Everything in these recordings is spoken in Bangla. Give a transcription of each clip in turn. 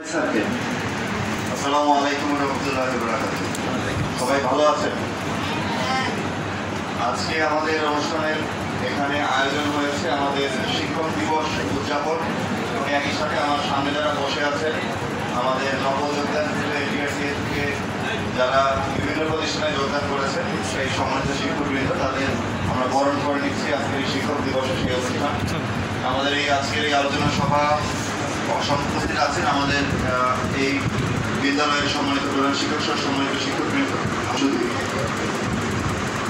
আসসালামু আলাইকুম রহমতুল্লাহি ওয়া বারাকাতুহু। সবাই ভালো আছেন? আজকে আমাদের অনুষ্ঠানের এখানে আয়োজন হয়েছে আমাদের শিক্ষক দিবস উদযাপন। একই সাথে আমার সামনে যারা বসে আছেন আমাদের নবযোগদান থেকে এনটিআরসিএ থেকে যারা বিভিন্ন প্রতিষ্ঠানে যোগদান করেছেন সেই সম্মানিত শিক্ষকবৃন্দ তাদের আমরা বরণ করে নিচ্ছি আজকের এই শিক্ষক দিবসের সেই অনুষ্ঠান। আমাদের এই আজকের এই আলোচনা সভা উপস্থিত আছেন আমাদের এই বিদ্যালয়ের সম্মানিত প্রধান শিক্ষক সহ সম্মানিত শিক্ষকবৃন্দ।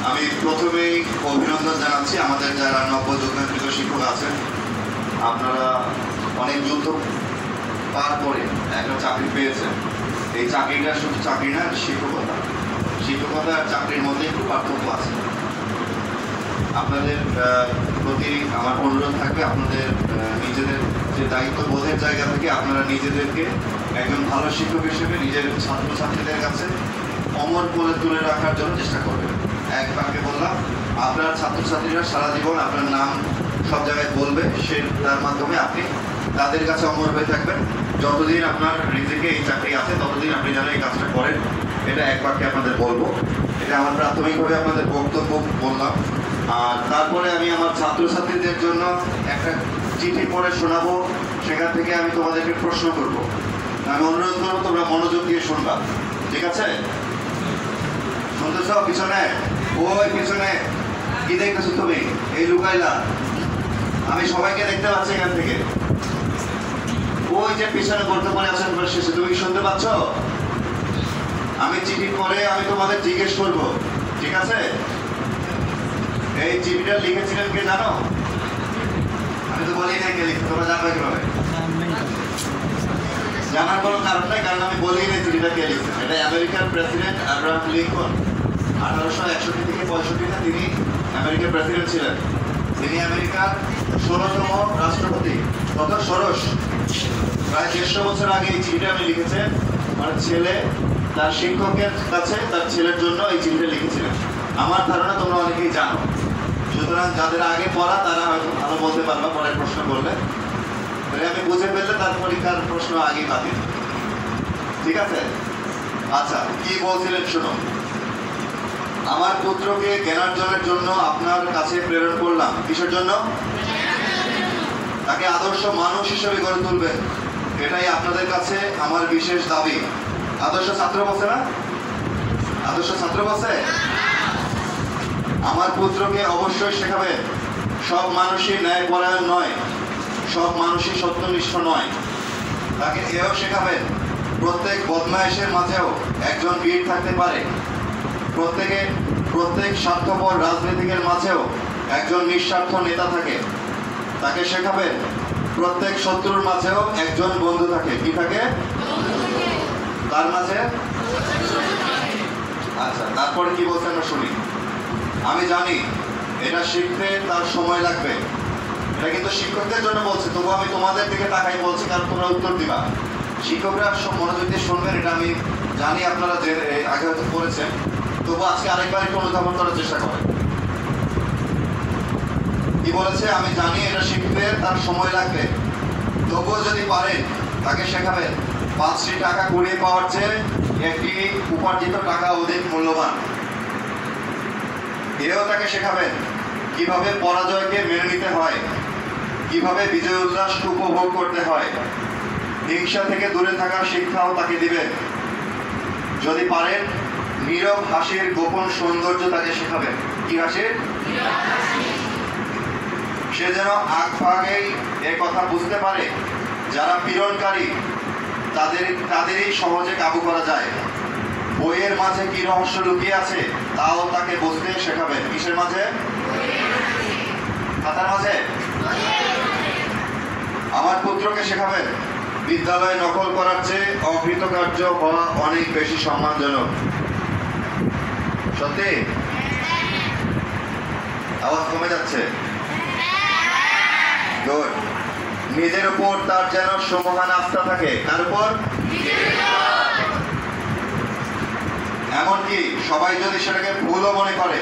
আমি প্রথমেই অভিনন্দন জানাচ্ছি আমাদের যারা নবযোগদানকৃত শিক্ষক আছেন। আপনারা অনেক যুদ্ধ পার করে একটা চাকরি পেয়েছেন। এই চাকরিটা শুধু চাকরি না, শিক্ষকতা আর চাকরির মধ্যে একটু পার্থক্য আছে। আপনাদের প্রতি আমার অনুরোধ থাকবে আপনাদের নিজেদের যে দায়িত্ববোধের জায়গা থেকে আপনারা নিজেদেরকে একজন ভালো শিক্ষক হিসেবে নিজের ছাত্রছাত্রীদের কাছে অমর করে তুলে রাখার জন্য চেষ্টা করবেন। এক বাক্যে বললাম, আপনার ছাত্রছাত্রীরা সারা জীবন আপনার নাম সব জায়গায় বলবে, তার মাধ্যমে আপনি তাদের কাছে অমর হয়ে থাকবেন। যতদিন আপনার রিজিকে এই চাকরি আছে ততদিন আপনি যেন এই কাজটা করেন, এটা এক বাক্যে আপনাদের বলবো। এটা আমার প্রাথমিকভাবে আপনাদের বক্তব্য বললাম। আর তারপরে আমি আমার ছাত্রছাত্রীদের জন্য একটা চিঠি পড়ে শোনাবো, সেখান থেকে আমি তোমাদেরকে প্রশ্ন করব। আমি অনুরোধ করবো তোমরা মনোযোগ দিয়ে শুনবা, ঠিক আছে? শুনতেছ? পিছনে ওই পিছনে কি দেখতেছো তুমি? এই লুকাইলা, আমি সবাইকে দেখতে পাচ্ছি এখান থেকে। ওই যে পিছনে বর্তমানে আছেন শেষে, তুমি কি শুনতে পাচ্ছ? আমি চিঠি পড়ে আমি তোমাদের জিজ্ঞেস করবো, ঠিক আছে? এই চিঠিটা লিখেছিলেন কে জানো? আমি তো বলি নাই কে লিখে, তোমরা জানবে কিভাবে? জানার কোনো কারণ নাই, কারণ আমি বলি নাই চিঠিটা কে লিখছেন। এটা আমেরিকার প্রেসিডেন্ট আব্রাহাম লিঙ্কন। 1861 থেকে 65 তিনি আমেরিকার প্রেসিডেন্ট ছিলেন। তিনি আমেরিকার 16তম রাষ্ট্রপতি তথা ষোড়শ। প্রায় 150 বছর আগে এই চিঠিটা আমি লিখেছেন। আমার ছেলে তার শিক্ষকের কাছে তার ছেলের জন্য এই চিঠিটা লিখেছিলেন। আমার ধারণা তোমরা অনেকেই জানো। সুতরাং যাদের আগে পড়া তারা হয়তো ভালো বলতে পারবা পরের প্রশ্ন করলে। আমি বুঝে ফেললে তার পরীক্ষার প্রশ্ন আগেই বাতিল, ঠিক আছে? আচ্ছা, কি বলছিলেন শোনো। আমার পুত্রকে জ্ঞানার্জনের জন্য আপনার কাছে প্রেরণ করলাম। কিসের জন্য? তাকে আদর্শ মানুষ হিসেবে গড়ে তুলবেন, এটাই আপনাদের কাছে আমার বিশেষ দাবি। আদর্শ ছাত্র বসে না? আদর্শ ছাত্র বসে? আমার পুত্রকে অবশ্যই শেখাবেন সব মানুষই ন্যায়পরায়ণ নয়, সব মানুষই সত্যনিষ্ঠ নয়। তাকে এও শেখাবেন প্রত্যেক বদমায়েশের মাঝেও একজন বীর থাকতে পারে, প্রত্যেক স্বার্থপর রাজনীতিকের মাঝেও একজন নিঃস্বার্থ নেতা থাকে। তাকে শেখাবেন প্রত্যেক শত্রুর মাঝেও একজন বন্ধু থাকে। কি থাকে তার মাঝে? আচ্ছা, তারপরে কি বলছে আমরা শুনি। আমি জানি এটা শিখতে তার সময় লাগবে। এটা কিন্তু শিক্ষকদের জন্য বলছে, তবু আমি তোমাদের দিকে তাকাই বলছি, কারণ তোমরা উত্তর দিবা। শিক্ষকরা সব মনোযোগ দিয়ে শুনবেন, এটা আমি জানি আপনারা যে আগে হয়তো করেছেন, তবু আজকে আরেকবার একটু অনুধাবন করার চেষ্টা করেন। কি বলেছে? আমি জানি এটা শিখতে তার সময় লাগবে, তবুও যদি পারেন তাকে শেখাবেন 5টি টাকা কুড়িয়ে পাওয়ার চেয়ে একটি উপার্জিত টাকা অধিক মূল্যবান। এও তাকে শেখাবেন কিভাবে পরাজয়কে মেনে নিতে হয়, কিভাবে বিজয় উল্লাস উপভোগ করতে হয়। হিংসা থেকে দূরে থাকার শিক্ষাও তাকে দিবেন। যদি পারেন নীরব হাসির গোপন সৌন্দর্য তাকে শেখাবেন। কি হাসির? সে যেন আগেই এ কথা বুঝতে পারে যারা পীড়নকারী তাদেরই সহজে কাবু করা যায়। বইয়ের মাঝে কি রহস্য লুকিয়ে আছে তাও তাকে বুঝতে শেখাবেন। কিসের মাঝে? খাতার মাঝে। আমার পুত্রকে শেখাবেন বিদ্যালয়ে নকল করার চেয়ে অকৃতকার্য হওয়া অনেক বেশি সম্মানজনক। সত্যি? আওয়াজ কমে যাচ্ছে। গুড। নিজের উপর তার যেন সমহান আস্থা থাকে। কার উপর? এমনকি সবাই যদি সেটাকে ভুলও মনে করে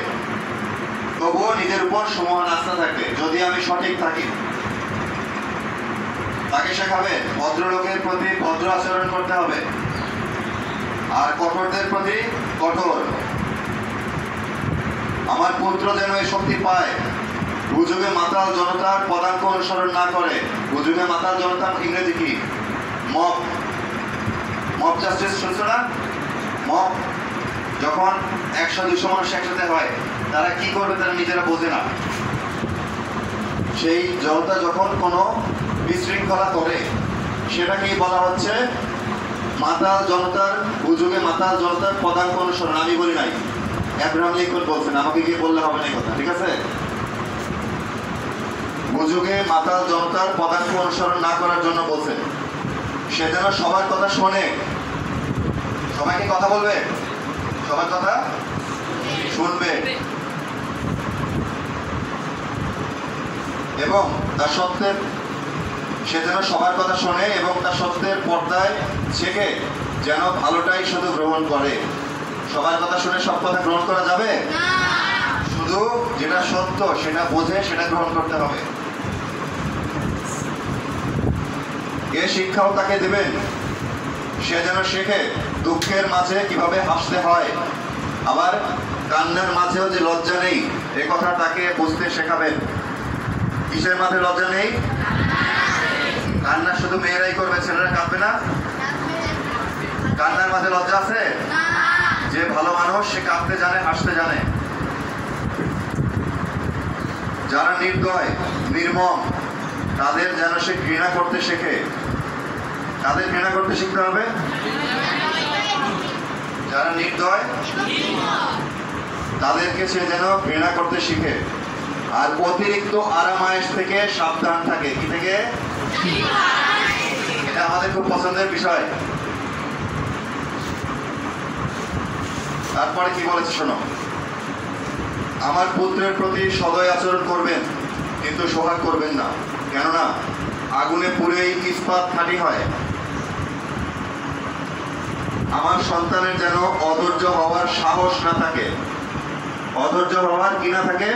তবুও নিজের উপর সমহান আস্থা থাকবে, যদি আমি সঠিক থাকি। তাকে শেখাবেন ভদ্রলোকের প্রতি ভদ্র আচরণ করতে হবে, আর কঠোরদের প্রতি কঠোর। আমার পুত্র যেন এই শক্তি পায়, হুজুগে মাতাল জনতার পদাঙ্ক অনুসরণ না করে। হুজুগে মাতাল জনতার ইংরেজি কি? মব। মব জাস্টিস শুনছো না? মব যখন 100-200 মানুষ একসাথে হয়, তারা কি করবে তারা নিজেরা বোঝে না। সেই জনতা যখন কোনো বিশৃঙ্খলা করে, সেটাকেই বলা হচ্ছে মাতাল জনতার, হুজুগে মাতাল জনতার পদাঙ্ক অনুসরণ। আমি বলি নাই, আব্রাহাম লিঙ্কন বলছেন, আমাকে গিয়ে বললে হবে না এই কথা, ঠিক আছে? হুজুগে মাতাল জনতার পদাঙ্ক অনুসরণ না করার জন্য বলছেন। সে যেন সবার কথা শোনে। সবাইকে কথা বলবে, সবার কথা শুনবে, এবং তার সত্যের, সে যেন সবার কথা শোনে এবং তার সত্যের পর্দায় শেখে, যেন ভালোটাই শুধু গ্রহণ করে। সবার কথা শুনে সব কথা গ্রহণ করা যাবে? শুধু যেটা সত্য সেটা বোঝে, সেটা গ্রহণ করতে হবে। এ শিক্ষাও তাকে দেবেন, সে যেন শেখে দুঃখের মাঝে কিভাবে হাসতে হয়, আবার কান্নার মাঝেও যে লজ্জা নেই এ কথা তাকে বুঝতে শেখাবেন। কিসের মাঝে লজ্জা নেই? কান্না শুধু মেয়েরাই করবে, ছেলেরা কাঁদবে না? কান্নার মাঝে লজ্জা আছে? যে ভালো মানুষ সে কাঁদতে জানে, হাসতে জানে। যারা নির্দয় নির্মম তাদের যেন সে ঘৃণা করতে শেখে। তাদের ঘৃণা করতে শিখতে হবে। যারা নির্দয় তাদেরকে সে যেন ঘৃণা করতে শিখে, আর অতিরিক্ত আরামায়েশ থেকে সাবধান থাকে। কি থেকে? এটা আমাদের খুব পছন্দের বিষয়। তারপরে কি বলেছে শোনো, আমার পুত্রের প্রতি সদয় আচরণ করবেন, কিন্তু সোহাগ করবেন না, কেননা আগুনে পুড়েই ইস্পাত খাঁটি হয়। আমার সন্তানের যেন অধৈর্য হওয়ার সাহস না থাকে। অধৈর্য হওয়ার কি না থাকে?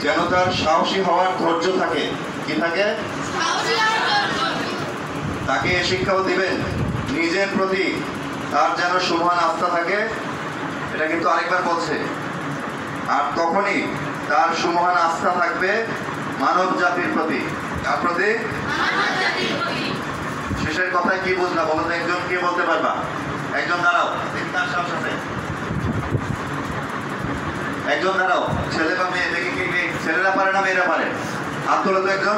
যেন তার সাহসী হওয়ার ধৈর্য থাকে। কি থাকে? তাকে এ শিক্ষাও দিবেন নিজের প্রতি তার যেন সমান আস্থা থাকে। এটা কিন্তু আরেকবার বলছে, আর তখনই তার সুমহান আস্থা থাকবে মানব জাতির প্রতি। কার প্রতি? শেষের কথায় কি বুঝলা বলো তো? একজন কে বলতে পারবা? একজন দাঁড়াও, তার সাহস আছে। একজন দাঁড়াও, ছেলে বা মেয়ে দেখে কি ছেলেরা পারে না মেয়েরা পারে? হাত তোলো তো একজন।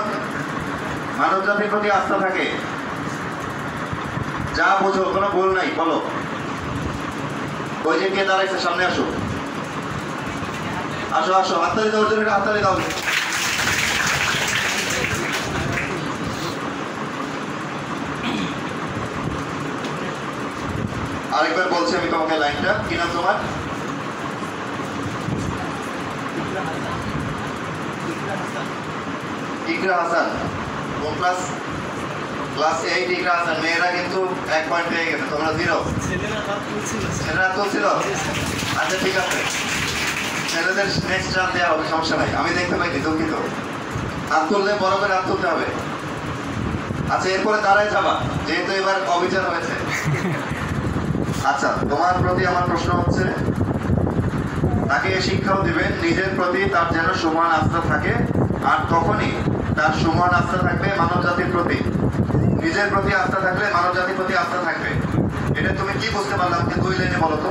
মানব জাতির প্রতি আস্থা থাকে, যা বোঝো, কোনো ভুল নাই, বলো। ওই যে কে দাঁড়াইছে সামনে আসো, আসো আসো, হাততালি দাও, হাততালি দাও। আরেকবার বলছি আমি তোমাকে লাইনটা, কি নাম তোমার? ইকরা হাসান। কোন ক্লাস? ক্লাস 8 ইকরা হাসান। মেয়েরা কিন্তু 1 পয়েন্ট পেয়ে গেছে, তোমরা 0। ছেলেরা তুলছিল? আচ্ছা ঠিক আছে, ছেলেদের নেক্সট রান দেওয়া হবে, সমস্যা নাই। আমি দেখতে পাইনি, দুঃখিত। হাত তুললে বড় করে হাত তুলতে হবে। আচ্ছা এরপরে দাঁড়ায় যাবা, যেহেতু এবার অবিচার হয়েছে। আচ্ছা, তোমার প্রতি আমার প্রশ্ন হচ্ছে, তাকে শিক্ষাও দিবেন নিজের প্রতি তার যেন সমান আস্থা থাকে, আর তখনই তার সমান আস্থা থাকবে মানব জাতির প্রতি। নিজের প্রতি আস্থা থাকলে মানব জাতির প্রতি আস্থা থাকবে। এটা তুমি কি বুঝতে পারলাম? যে 2 লাইনে বলো তো।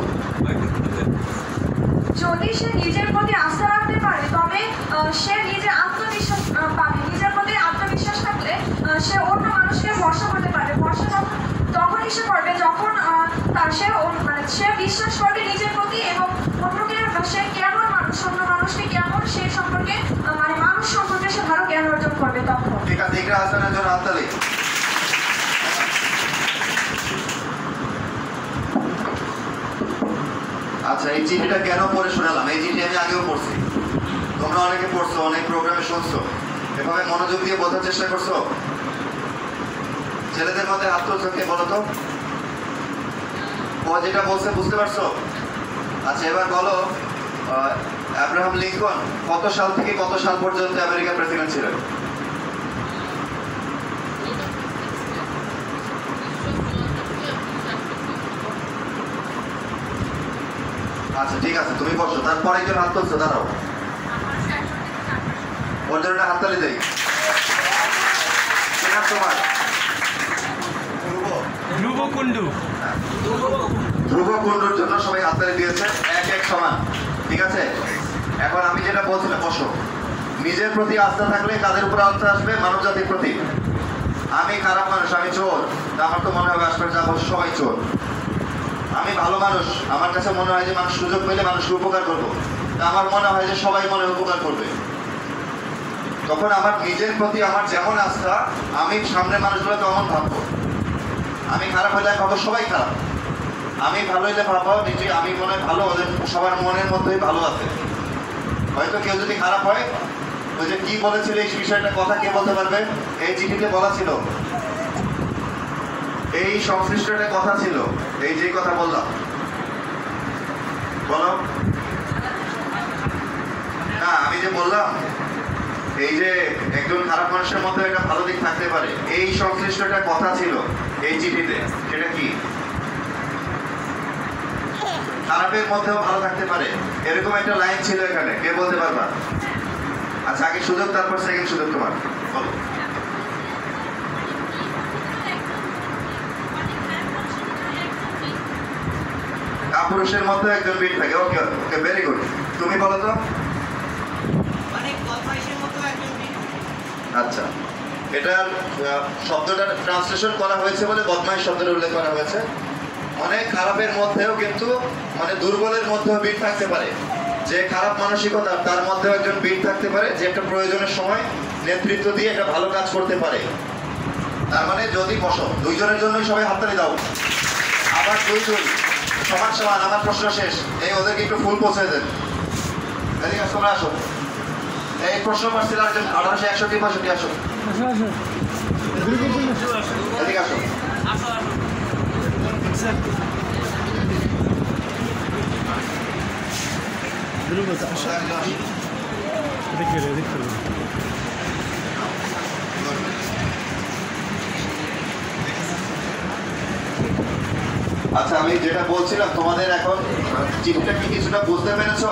যদি সে নিজের প্রতি আস্থা রাখতে পারে, তবে সে নিজে আত্মবিশ্বাস পাবে। নিজের প্রতি আত্মবিশ্বাস থাকলে সে অন্য মানুষকে ভরসা করতে পারে। ভরসা তখনই সে করবে যখন সে বিশ্বাস করবে নিজের প্রতি, এবং অন্যকে সে কেমন মানুষ, অন্য মানুষকে কেমন সে সম্পর্কে, মানুষ সম্পর্কে সে ভালো জ্ঞান অর্জন করবে তখন। ঠিক আছে, ইকরা হাসানের জন্য হাততালি। আচ্ছা, এই চিঠিটা কেন পড়ে শোনালাম? এই চিঠি আমি আগেও পড়ছি, তোমরা অনেকে পড়ছো, অনেক প্রোগ্রামে শুনছো। এভাবে মনোযোগ দিয়ে বোঝার চেষ্টা করছো? ছেলেদের মধ্যে হাত তুলছো, কে বলো তো? ও যেটা বলছে বুঝতে পারছো? আচ্ছা, এবার বলো আব্রাহাম লিঙ্কন কত সাল থেকে কত সাল পর্যন্ত আমেরিকার প্রেসিডেন্ট ছিলেন? আচ্ছা ঠিক আছে, তুমি বসো। তারপর একজন হাত তুলছো, দাঁড়াও, ওর জন্য একটা হাততালি দেই। কি নাম তোমার? ধ্রুব কুণ্ডু। ধ্রুব কুণ্ডুর জন্য সবাই হাততালি দিয়েছে, এক এক সমান। ঠিক আছে, এখন আমি যেটা বলছিলাম, বসো। নিজের প্রতি আস্থা থাকলে কাদের উপর আস্থা আসবে? মানব জাতির প্রতি। আমি খারাপ মানুষ, আমি চোর, তা আমার তো মনে হবে আশপাশে যা বসে সবাই চোর। আমি ভালো মানুষ, আমার কাছে মনে হয় যে মানুষ সুযোগ পেলে মানুষকে উপকার করবো, তা আমার মনে হয় যে সবাই মনে উপকার করবে। তখন আমার নিজের প্রতি আমার যেমন আস্থা, আমি সামনে মানুষগুলো তেমন ভাববো। আমি খারাপ হলে ভাবো সবাই খারাপ, আমি ভালো হইলে ভাবো নিজে আমি মনে হয় ভালো, ওদের সবার মনের মধ্যেই ভালো আছে। হয়তো কেউ যদি খারাপ হয়, ওই যে কি বলেছিল এই বিষয়টা, কথা কে বলতে পারবে? এই চিঠিতে বলা ছিল, এই সংশ্লিষ্ট একটা কথা ছিল, এই যে কথা বললাম, বলো না। আমি যে বললাম এই যে একজন খারাপ মানুষের মধ্যে একটা ভালো দিক থাকতে পারে, এই সংশ্লিষ্ট একটা কথা ছিল এই চিঠিতে। সেটা কি? খারাপের মধ্যেও ভালো থাকতে পারে, এরকম একটা লাইন ছিল এখানে। কে বলতে পারবা? আচ্ছা, আগে সুযোগ, তারপর সেকেন্ড সুযোগ তোমার, বলো। কাপুরুষের মধ্যে একজন বীর থাকে। ওকে ওকে, ভেরি গুড। তুমি বলো তো। আচ্ছা, এটার শব্দটা ট্রান্সলেশন করা হয়েছে বলে বদমাইশ শব্দটা উল্লেখ করা হয়েছে। অনেক খারাপের মধ্যেও কিন্তু মানে দুর্বলের মধ্যেও বীর থাকতে পারে। যে খারাপ মানসিকতা, তার মধ্যেও একজন বীর থাকতে পারে, যে একটা প্রয়োজনের সময় নেতৃত্ব দিয়ে একটা ভালো কাজ করতে পারে। তার মানে যদি বসো, দুইজনের জন্যই সবাই হাততালি দাও। আবার দুইজন সমান সমান। আমার প্রশ্ন শেষ, এই ওদেরকে একটু ফুল পৌঁছে দেন। এদিকে আসো, তোমরা আসো। এই প্রশ্ন পাচ্ছিল একজন 1861 আসো, এদিকে আসো। আচ্ছা, আমি যেটা বলছিলাম, তোমাদের এখন চিঠিটা কি কিছুটা বুঝতে পেরেছ?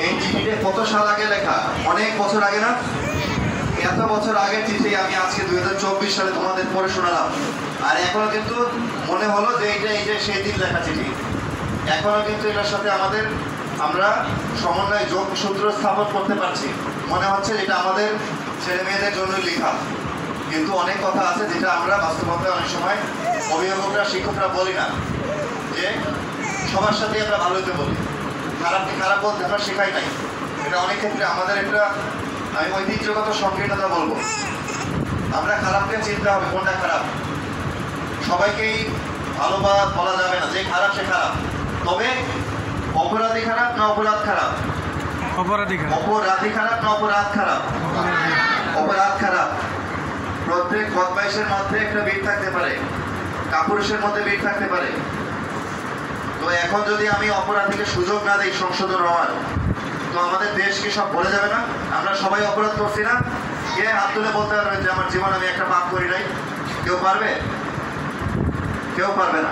এই চিঠিটা কত সাল আগে লেখা? অনেক বছর আগে না? এত বছর আগের চিঠি আমি আজকে 2024 সালে তোমাদের পড়ে শোনালাম, আর এখনো কিন্তু মনে হলো যে এইটা এই যে সেই দিন লেখা চিঠি। এখনো কিন্তু এটার সাথে আমরা সমন্বয় যোগসূত্র স্থাপন করতে পারছি। মনে হচ্ছে যেটা আমাদের ছেলে মেয়েদের জন্য লেখা, কিন্তু অনেক কথা আছে যেটা আমরা বাস্তবতায় অনেক সময় অভিভাবকরা, শিক্ষকরা বলি না, যে সবার সাথে আমরা ভালো হতে বলি, খারাপকে খারাপ বলতে আমরা শেখাই নাই। এটা অনেক ক্ষেত্রে আমাদের একটা, আমি ঐতিহ্যগত সংকীর্ণতা বলবো। আমরা খারাপকে চিনতে হবে কোনটা খারাপ। সবাইকেই ভালো বলা যাবে না, যে খারাপ সে খারাপ। তবে অপরাধী খারাপ না অপরাধ খারাপ? অপরাধী খারাপ না অপরাধ খারাপ? অপরাধ খারাপ। প্রত্যেক বদমাইশের মধ্যে একটা বীর থাকতে পারে, কাপুরুষের মধ্যে বীর থাকতে পারে। তো এখন যদি আমি অপরাধীকে সুযোগ না দিই সংশোধন হওয়ার, তো আমাদের দেশ কি সব ভরে যাবে না? আমরা সবাই অপরাধ করছি না? কে হাত তুলে বলতে পারবে যে আমার জীবন আমি একটা পাপ করি নাই? কেউ পারবে? কেউ পারবে না।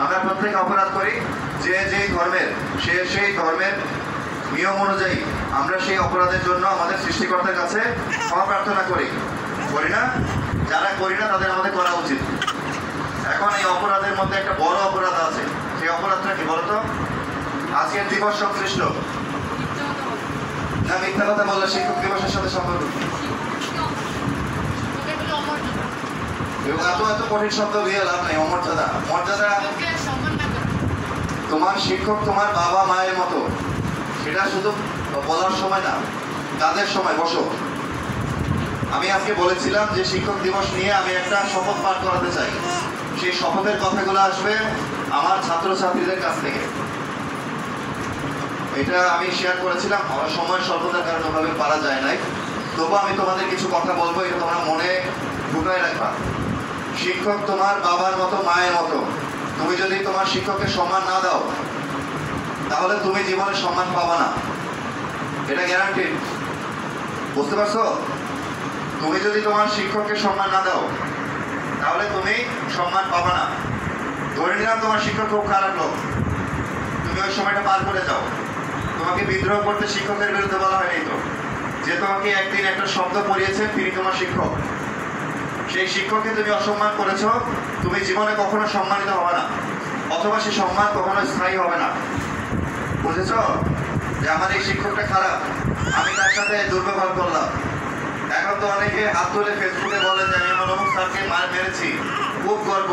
আমরা প্রত্যেকে অপরাধ করি, যে যেই ধর্মের সে সেই ধর্মের নিয়ম অনুযায়ী আমরা সেই অপরাধের জন্য আমাদের সৃষ্টিকর্তার কাছে ক্ষমা প্রার্থনা করি না? যারা করি না তাদের আমাদের করা উচিত। এখন এই অপরাধের মধ্যে একটা বড় অপরাধ আছে, সেই অপরাধটা কি বলতো? আজকের দিবস সংশ্লিষ্ট না? মিথ্যা কথা বললে শিক্ষক দিবসের সাথে সম্পর্ক এত এত কঠিন শব্দ দিয়ে লাভ নেই। অমর্যাদা, মর্যাদা। তোমার শিক্ষক তোমার বাবা মায়ের মতো, সেটা শুধু বলার সময় না, কাজের সময়। বসো। আমি আজকে বলেছিলাম যে শিক্ষক দিবস নিয়ে আমি একটা শপথ পাঠ করাতে চাই। সেই শপথের কথাগুলো আসবে আমার ছাত্রছাত্রীদের কাছ থেকে। এটা আমি শেয়ার করেছিলাম, আমার সময়ের স্বল্পতার কারণে ওভাবে পারা যায় নাই। তবু আমি তোমাদের কিছু কথা বলবো, এটা তোমরা মনে ঢুকায় রাখবা। শিক্ষক তোমার বাবার মতো, মায়ের মতো। তুমি যদি তোমার শিক্ষককে সম্মান না দাও তাহলে তুমি জীবনে সম্মান পাবা না, এটা গ্যারান্টি। বুঝতে পারছো? তুমি যদি তোমার শিক্ষককে সম্মান না দাও তাহলে তুমি সম্মান পাবা না। ধরে নিলাম তোমার শিক্ষক খুব খারাপ লোক, তুমি ওই সময়টা পার করে যাও। তোমাকে বিদ্রোহ করতে শিক্ষকের বিরুদ্ধে বলা হয়নি তো, যে তোমাকে একদিন একটা শব্দ পড়িয়েছে তিনি তোমার শিক্ষক, সেই শিক্ষককে তুমি অসম্মান করেছো, তুমি জীবনে কখনো সম্মানিত হবে না, অথবা সেই সম্মান কখনো স্থায়ী হবে না। বুঝেছো যে আমার এই শিক্ষকটা খারাপ, আমি তার সাথে দুর্ব্যবহার করলাম। এখন তো অনেকে হাত তুলে ফেসবুকে বলে যে আমি আমার অমুক স্যারকে মার মেরেছি, খুব গর্ব।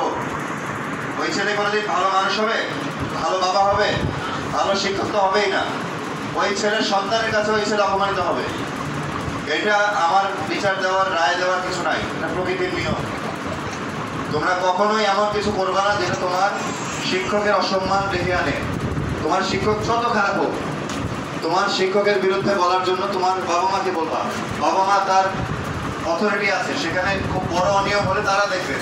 ওই ছেলে কোনোদিন ভালো মানুষ হবে, ভালো বাবা হবে, ভালো শিক্ষক তো হবেই না। ওই ছেলের সন্তানের কাছে ওই ছেলে অপমানিত হবে। এটা আমার বিচার দেওয়ার, রায় দেওয়ার কিছু নাই, এটা প্রকৃতির নিয়ম। তোমরা কখনোই এমন কিছু করবে না যেটা তোমার শিক্ষকের অসম্মান ডেকে আনে। তোমার শিক্ষক যত খারাপ হোক, তোমার শিক্ষকের বিরুদ্ধে বলার জন্য তোমার বাবা মাকে বলবা। বাবা মা তার অথরিটি আছে, সেখানে খুব বড় অনিয়ম হলে তারা দেখবে,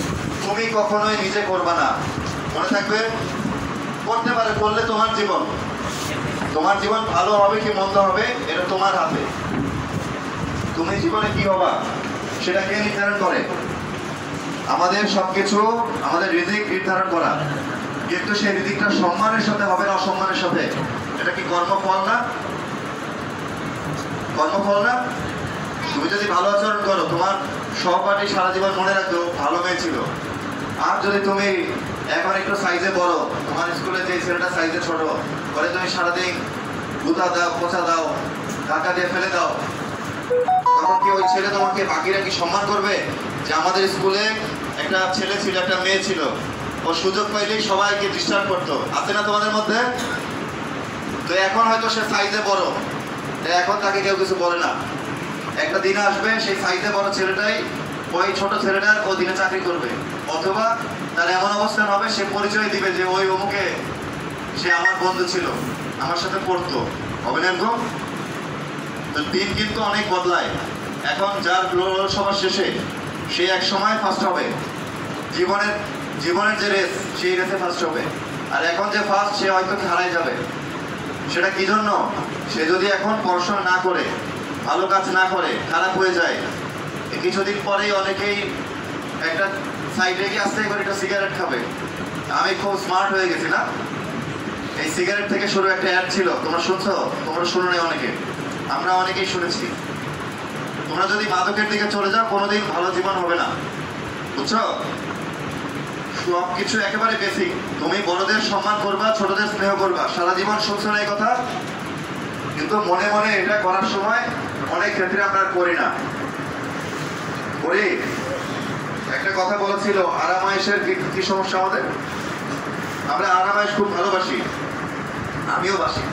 তুমি কখনোই নিজে করবা না। মনে থাকবে, করতে পারে, করলে তোমার জীবন, তোমার জীবন ভালো হবে কি মন্দ হবে এটা তোমার হাতে। তুমি জীবনে কি হবা সেটা কে নির্ধারণ করে? আমাদের সবকিছু আমাদের রিজিক নির্ধারণ করা, কিন্তু সেই রিজিকটা সম্মানের সাথে হবে না অসম্মানের সাথে। এটা কি কর্মফল না? কর্মফল না? তুমি যদি ভালো আচরণ করো, তোমার সহপাঠী সারা জীবন মনে রাখতো ভালো মেয়ে ছিল। আর যদি তুমি এখন একটু সাইজে বড়, তোমার স্কুলে যে ছেলেটা সাইজে ছোট, পরে তুমি সারাদিন গুতা দাও, পোছা দাও, ধাক্কা দিয়ে ফেলে দাও, তখন কি ওই ছেলে তোমাকে, বাকিরা কি সম্মান করবে? যে আমাদের স্কুলে একটা ছেলে ছিল, একটা মেয়ে ছিল, ও সুযোগ পাইলেই সবাইকে ডিস্টার্ব করতো, আছে না তোমাদের মধ্যে? তো এখন হয়তো সে সাইজে বড়, এখন তাকে কেউ কিছু বলে না। একটা দিন আসবে সেই সাইজে বড় ছেলেটাই ওই ছোট ছেলেটার ও দিনে চাকরি করবে, অথবা তার এমন অবস্থান হবে সে পরিচয় দিবে যে ওই অমুকে সে আমার বন্ধু ছিল, আমার সাথে পড়তো। হবে না এরকম? তো দিন কিন্তু অনেক বদলায়। এখন যার সবার শেষে সে এক সময় ফার্স্ট হবে, জীবনের যে রেস সেই রেসে ফার্স্ট হবে। আর এখন যে ফার্স্ট সে হয়তো হারাই যাবে। সেটা কি জন্য? সে যদি এখন পড়াশোনা না করে, ভালো কাজ না করে, খারাপ হয়ে যায়, কিছুদিন পরেই অনেকেই একটা সাইডে গিয়ে আসতে করে একটা সিগারেট খাবে। আমি খুব স্মার্ট হয়ে গেছি না, এই সিগারেট থেকে শুরু একটা অ্যাড ছিল, তোমরা শুনছো? তোমরা শুনো নাই অনেকে, আমরা অনেকেই শুনেছি। তোমরা যদি মাদকের দিকে চলে যাও কোনোদিন ভালো জীবন হবে না, বুঝছো? সব কিছু একেবারে বেসিক। তুমি বড়দের সম্মান করবা, ছোটদের স্নেহ করবা, সারা জীবন শুনছো না এই কথা, কিন্তু মনে মনে এটা করার সময় অনেক ক্ষেত্রে আমরা করি না। করি? একটা কথা বলেছিল, আরামায়েশের কি সমস্যা আমাদের? আমরা আরামায়েশ খুব ভালোবাসি, আমিও বাসি,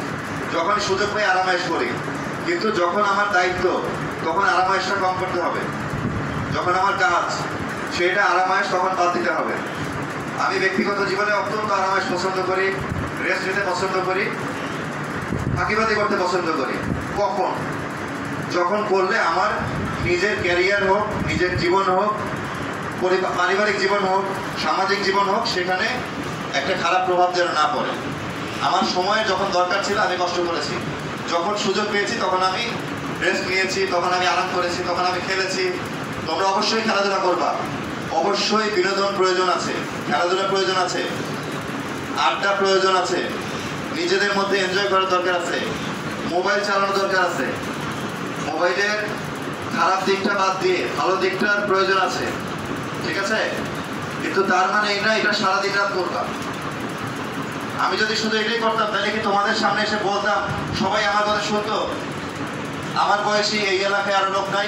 যখন সুযোগ পাই আরামায়েশ করি, কিন্তু যখন আমার দায়িত্ব তখন আরামায়েশটা কম করতে হবে। যখন আমার কাজ সেটা আরামায়েশ, তখন বাদ দিতে হবে। আমি ব্যক্তিগত জীবনে অত্যন্ত আরামায়েশ পছন্দ করি, রেস্ট নিতে পছন্দ করি, ফাঁকিবাজি করতে পছন্দ করি। কখন? যখন করলে আমার নিজের ক্যারিয়ার হোক, নিজের জীবন হোক, পারিবারিক জীবন হোক, সামাজিক জীবন হোক, সেখানে একটা খারাপ প্রভাব যেন না পড়ে। আমার সময়ের যখন দরকার ছিল আমি কষ্ট করেছি, যখন সুযোগ পেয়েছি তখন আমি রেস্ট নিয়েছি, তখন আমি আরাম করেছি, তখন আমি খেলেছি। তোমরা অবশ্যই খেলাধুলা করবা, অবশ্যই বিনোদন প্রয়োজন আছে, খেলাধুলা প্রয়োজন আছে, আড্ডা প্রয়োজন আছে, নিজেদের মধ্যে এনজয় করার দরকার আছে, মোবাইল চালানোর দরকার আছে। মোবাইলের খারাপ দিকটা বাদ দিয়ে ভালো দিকটার প্রয়োজন আছে, ঠিক আছে? কিন্তু তার মানে এটা সারাদিন রাত করবা। আমি যদি শুধু এটাই করতাম তাহলে কি তোমাদের সামনে এসে বলতাম সবাই আমার কথা শুনতো? আমার বয়সী এই এলাকায় আরো লোক নাই,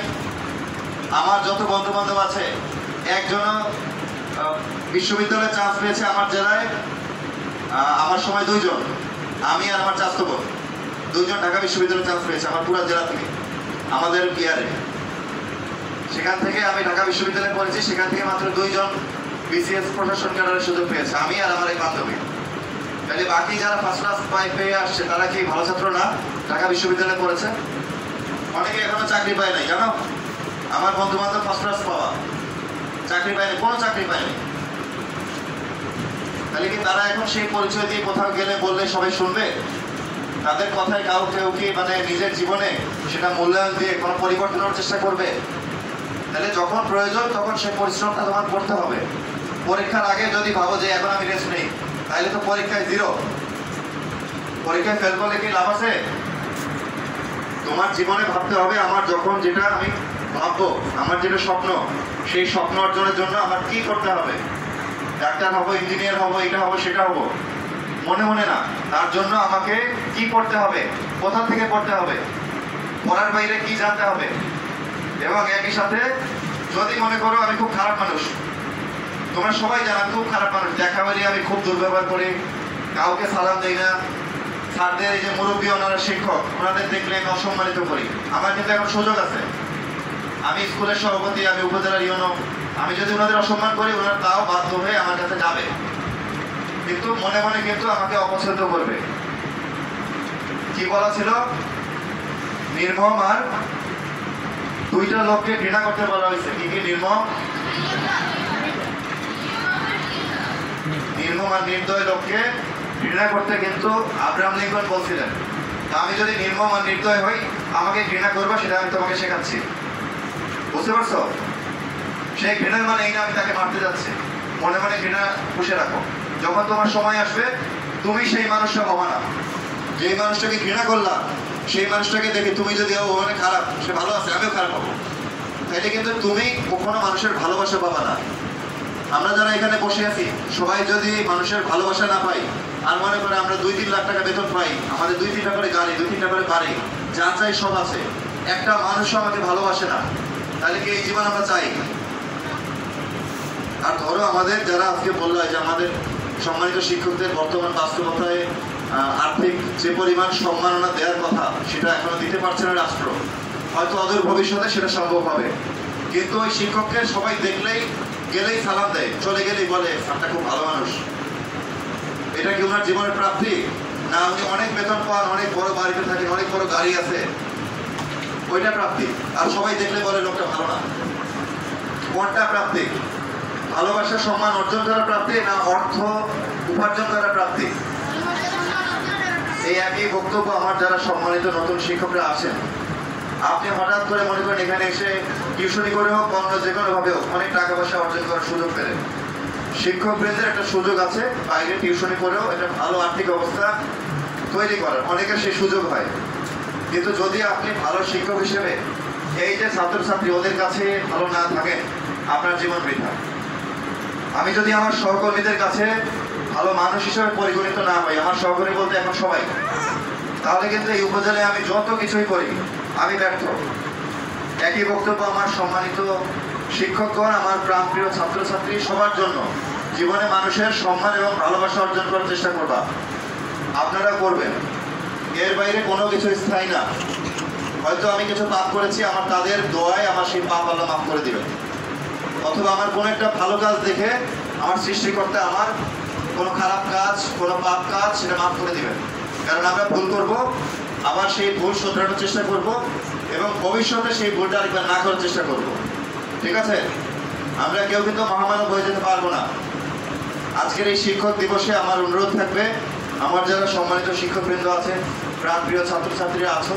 আমার যত বন্ধু বান্ধব আছে একজনও বিশ্ববিদ্যালয়ে চান্স পেয়েছে আমার জেলায়। আমার সময় 2 জন, আমি আর আমার চাচাতো বোন, 2 জন ঢাকা বিশ্ববিদ্যালয়ে চান্স পেয়েছে আমার পুরো জেলা থেকে, আমাদের ইয়ারে। সেখান থেকে আমি ঢাকা বিশ্ববিদ্যালয়ে পড়েছি, সেখান থেকে মাত্র 2 জন বিসিএস প্রশাসন ক্যাডারের সুযোগ পেয়েছে, আমি আর আমার এই বান্ধবী। তাহলে বাকি যারা ফার্স্ট ক্লাস পেয়ে আসছে তারা কি ভালো ছাত্র না? ঢাকা বিশ্ববিদ্যালয়ে পড়েছে, অনেকে এখনো চাকরি পায় নাই, জানো? আমার বন্ধু বান্ধব ফার্স্ট ক্লাস পাওয়া চাকরি পায়নি, কোনো চাকরি পায়নি। তাহলে কি তারা এখন সেই পরিচয় দিয়ে কোথাও গেলে বললে সবাই শুনবে? তাদের কথায় কেউ কি মানে নিজের জীবনে সেটা মূল্যায়ন দিয়ে কোনো পরিবর্তনের চেষ্টা করবে? তাহলে যখন প্রয়োজন তখন সে পরিশ্রমটা তোমার করতে হবে। পরীক্ষার আগে যদি ভাবো যে এখন আমি রেস্ট নেই, তাহলে তো পরীক্ষায় 0। পরীক্ষায় ফেল করলে কি লাভ আছে? তোমার জীবনে ভাবতে হবে আমার যখন যেটা আমি ভাববো, আমার যেটা স্বপ্ন, সেই স্বপ্ন অর্জনের জন্য আমার কি করতে হবে। ডাক্তার হবো, ইঞ্জিনিয়ার হবো, এটা হবো সেটা হবো, মনে মনে না। তার জন্য আমাকে কি পড়তে হবে, কোথা থেকে পড়তে হবে, পড়ার বাইরে কি জানতে হবে। এবং একই সাথে যদি মনে করো আমি খুব খারাপ মানুষ, তোমরা সবাই জানো খুব খারাপ মানুষ, দেখা হলে আমি খুব দুর্ব্যবহার করি, কাউকে সালাম দেই না, স্যারদের এই যে মুরব্বী ওনারা শিক্ষক, ওনাদের দেখলে আমি অসম্মানিত করি। আমার কিন্তু এখন সুযোগ আছে, আমি স্কুলের সভাপতি, আমি উপজেলার ইউনো, আমি যদি ওনাদের অসম্মান করি ওনারা তাও বাধ্য হয়ে আমার কাছে যাবে, কিন্তু মনে মনে কিন্তু আমাকে অপছন্দ করবে। কি বলা ছিল? নির্মম আর 2টা লোককে ঘৃণা করতে বলা হয়েছে। কি কি? নির্মম আর নির্দয় লোককে ঘৃণা করতে কিন্তু আব্রাহাম লিঙ্কন বলছিলেন। তা আমি যদি নির্মম আর নির্দয় হই, আমাকে ঘৃণা করবো, সেটা আমি তোমাকে শেখাচ্ছি। বুঝতে পারছো? সেই ঘৃণার মানে এই না আমি তাকে মারতে যাচ্ছি। মনে মনে ঘৃণা পুষে রাখো। যখন তোমার সময় আসবে তুমি সেই মানুষটা হবা না। যেই মানুষটাকে ঘৃণা করলা সেই মানুষটাকে দেখে তুমি যদি মানে খারাপ, সে ভালো আছে, আমিও খারাপ হবো, তাইলে কিন্তু তুমি কখনো মানুষের ভালোবাসা পাবা না। আমরা যারা এখানে বসে আছি সবাই যদি মানুষের ভালোবাসা না পাই, আর মনে করে আমরা 2-3 লাখ টাকা বেতন পাই, আমাদের 2-3টা করে গাড়ি, 2-3টা করে বাড়ি, যা চাই সব আছে, একটা মানুষও আমাকে ভালোবাসে না, তাহলে কি এই জীবন আমরা চাই? আর ধরো আমাদের যারা আজকে বললো যে আমাদের সম্মানিত শিক্ষকদের বর্তমান বাস্তবতায় আর্থিক যে পরিমাণ সম্মাননা দেওয়ার কথা সেটা এখনো দিতে পারছে না রাষ্ট্র, হয়তো অদূর ভবিষ্যতে সেটা সম্ভব হবে। কিন্তু ওই শিক্ষককে সবাই দেখলেই গেলেই সালাম দেয়, চলে গেলেই বলে স্যারটা খুব ভালো মানুষ। এটা কি ওনার জীবনের প্রাপ্তি? না উনি অনেক বেতন পান, অনেক বড় বাড়িতে থাকেন, অনেক বড় গাড়ি আছে, ওইটা প্রাপ্তি। আর সবাই দেখলে বলে লোকটা ভালো না। কোনটা প্রাপ্তি? ভালোবাসা সম্মান অর্জন করা প্রাপ্তি, না অর্থ উপার্জন করা প্রাপ্তি? এই একই বক্তব্য আমার যারা সম্মানিত নতুন শিক্ষকরা আছেন। আপনি হঠাৎ করে মনে করেন এখানে এসে টিউশনি করে হোক, অন্য যে কোনো ভাবে হোক অনেক টাকা পয়সা অর্জন করার সুযোগ পেলেন। শিক্ষকবৃন্দের একটা সুযোগ আছে বাইরে টিউশনি করেও একটা ভালো আর্থিক অবস্থা তৈরি করার, অনেকের সেই সুযোগ হয়। কিন্তু যদি আপনি ভালো শিক্ষক হিসেবে এই যে ছাত্রছাত্রী ওদের কাছে ভালো না থাকেন, আপনার জীবন বৃথা। আমি যদি আমার সহকর্মীদের কাছে ভালো মানুষ হিসেবে পরিগণিত না হই, আমার সহকর্মী বলতে এখন সবাই, তাহলে কিন্তু এই উপজেলায় আমি যত কিছুই করি আমি ব্যর্থ। একই বক্তব্য আমার সম্মানিত শিক্ষকগণ, আমার প্রাণপ্রিয় ছাত্রছাত্রী সবার জন্য। জীবনে মানুষের সম্মান এবং ভালোবাসা অর্জন করার চেষ্টা করবা, আপনারা করবেন। এর বাইরে কোনো কিছু স্থায়ী না। হয়তো আমি কিছু পাপ করেছি, আমার তাদের দোয়ায় আমার সেই পাপ আল্লাহ মাফ করে দিবেন, অথবা আমার কোনো একটা ভালো কাজ দেখে আমার সৃষ্টিকর্তা আমার কোনো খারাপ কাজ, কোনো পাপ কাজ সেটা মাফ করে দিবেন। কারণ আমরা ভুল করব, আবার সেই ভুল শোধরানোর চেষ্টা করব এবং ভবিষ্যতে সেই ভুলটা আরেকবার না করার চেষ্টা করব। ঠিক আছে? আমরা কেউ কিন্তু মহামানব হয়ে যেতে পারবো না। আজকের এই শিক্ষক দিবসে আমার অনুরোধ থাকবে, আমার যারা সম্মানিত শিক্ষকবৃন্দ আছে, প্রাণপ্রিয় ছাত্রছাত্রীরা আছো,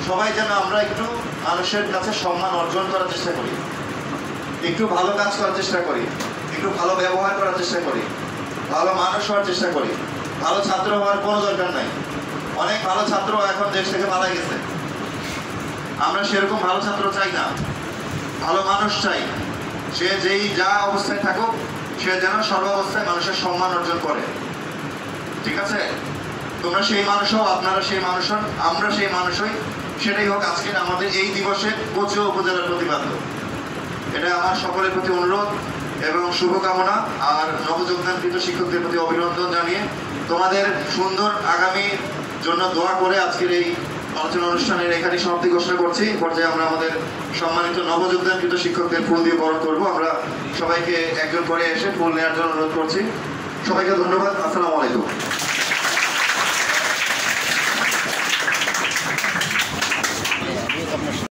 সবাই যেন আমরা একটু মানুষের কাছে সম্মান অর্জন করার চেষ্টা করি, একটু ভালো কাজ করার চেষ্টা করি, একটু ভালো ব্যবহার করার চেষ্টা করি, ভালো মানুষ হওয়ার চেষ্টা করি। ভালো ছাত্র হওয়ার কোনো দরকার নাই, অনেক ভালো ছাত্র এখন দেশ থেকে পালা গেছে। আমরা সেরকম ভালো ছাত্র চাই না, ভালো মানুষ চাই। সে যেই যা অবস্থায় থাকুক সে যেন সর্বাবস্থায় মানুষের সম্মান অর্জন করে। ঠিক আছে? তোমরা সেই মানুষ হও, আপনারা সেই মানুষ হন, আমরা সেই মানুষ হই। সেটাই হোক আজকের আমাদের এই দিবসে কচুয়া উপজেলার প্রতিপাদ্য। এটা আমার সকলের প্রতি অনুরোধ এবং শুভকামনা। আর নবযোগদানকৃত শিক্ষকদের প্রতি অভিনন্দন জানিয়ে তোমাদের সুন্দর আগামীর জন্য দোয়া করে আজকের এই আলোচনা অনুষ্ঠানের এখানে সমাপ্তি ঘোষণা করছি। পর্যায়ে আমরা আমাদের সম্মানিত নবযোগদানকৃত শিক্ষকদের ফুল দিয়ে বরণ করবো। আমরা সবাইকে একজন করে এসে ফুল নেওয়ার জন্য অনুরোধ করছি। সবাইকে ধন্যবাদ। আসসালামু আলাইকুম।